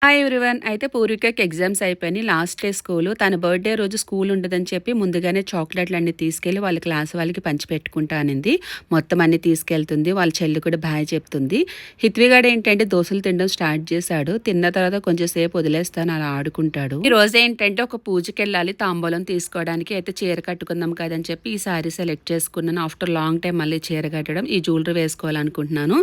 Hi everyone. అయితే పూర్వికకి exams అయిపోయినాయి. Last day school. తన బర్త్‌డే రోజు స్కూల్ ఉండదని చెప్పి ముందుగానే చాక్లెట్‌లన్నీ తీసుకెళ్ళి వాళ్ళ క్లాస్ వాళ్ళకి పంచిపెట్టుకుంటా అనింది. మొత్తం అన్నీ తీసుకెళ్తుంది. వాళ్ళ చెల్లి కూడా బాయ్ చెప్తుంది. హిత్విగాడు ఏంటంటే దోసలు తినడం స్టార్ట్ చేశాడు. తిన్న తర్వాత కొంచెం సేపు వదిలేస్తాను అలా ఆడుకుంటాడు. ఈ రోజు ఏంటంటే ఒక పూజకెళ్ళాలి తాంబూలం తీసుకోవడానికి. అయితే చీర కట్టుకుందాం కదని చెప్పి ఈ సారీ సెలెక్ట్ చేసుకున్నాను. ఆఫ్టర్ లాంగ్ టైం మళ్ళీ చీర కట్టడం, ఈ జ్యువెలరీ వేసుకోవాలనుకుంటున్నాను.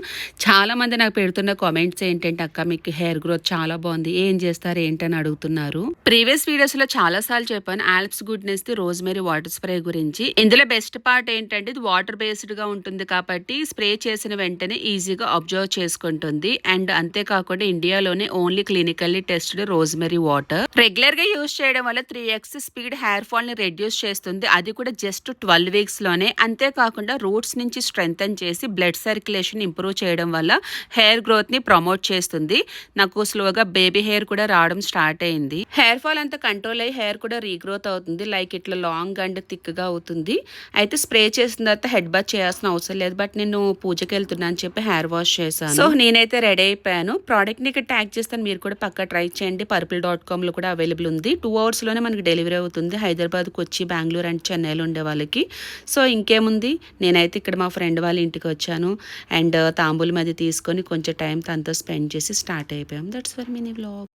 చాలా మంది నాకు పెడుతున్న కామెంట్స్ ఏంటంటే అక్క మీకు హెయిర్ గ్రోత్ చాలా బాగుంది, ఏం చేస్తారు ఏంటని అడుగుతున్నారు. ప్రీవియస్ వీడియోస్ లో చాలా సార్లు చెప్పాను Alps goodness the rosemary water spray గురించి. ఇందులో బెస్ట్ పార్ట్ ఏంటంటే ఇది వాటర్ బేస్డ్ గా ఉంటుంది కాబట్టి స్ప్రే చేసిన వెంటనే ఈజీగా అబ్జర్వ్ చేసుకుంటుంది. అండ్ అంతేకాకుండా ఇండియాలోనే only clinically tested rosemary water. Regular గా యూజ్ చేయడం వల్ల 3x స్పీడ్ హెయిర్ ఫాల్ ని రెడ్యూస్ చేస్తుంది. అది కూడా జస్ట్ 12 వీక్స్ లోనే. అంతేకాకుండా రూట్స్ నుంచి స్ట్రెంగ్తన్ చేసి బ్లడ్ సర్క్యులేషన్ ఇంప్రూవ్ చేయడం వల్ల హెయిర్ గ్రోత్ ని ప్రమోట్ చేస్తుంది. నాకు స్లోగా బేబీ హెయిర్ కూడా రావడం స్టార్ట్ అయింది. హెయిర్ ఫాల్ అంతా కంట్రోల్ అయ్యి హెయిర్ కూడా రీగ్రోత్ అవుతుంది. లైక్ ఇట్లా లాంగ్ అండ్ థిక్ గా అవుతుంది. అయితే స్ప్రే చేసిన తర్వాత హెడ్ బాత్ చేయాల్సిన అవసరం లేదు. బట్ నేను పూజకి వెళ్తున్నా అని చెప్పి హెయిర్ వాష్ చేశాను. సో నేనైతే రెడీ అయిపోయాను. ప్రోడక్ట్ ని ఇక్కడ ట్యాగ్ చేస్తాను, మీరు కూడా పక్కా ట్రై చేయండి. purple.com లో కూడా అవైలబుల్ ఉంది. 2 hours లోనే మనకి డెలివరీ అవుతుంది. హైదరాబాద్ కొచ్చి బెంగళూరు అండ్ చెన్నైలో ఉండే వాళ్ళకి. సో ఇంకేముంది, నేనైతే ఇక్కడ మా ఫ్రెండ్ వాళ్ళ ఇంటికి వచ్చాను. అండ్ తాంబూలం అది తీసుకొని కొంచెం టైం తనతో స్పెండ్ చేసి స్టార్ట్ అయిపోయాం. That's for mini vlog.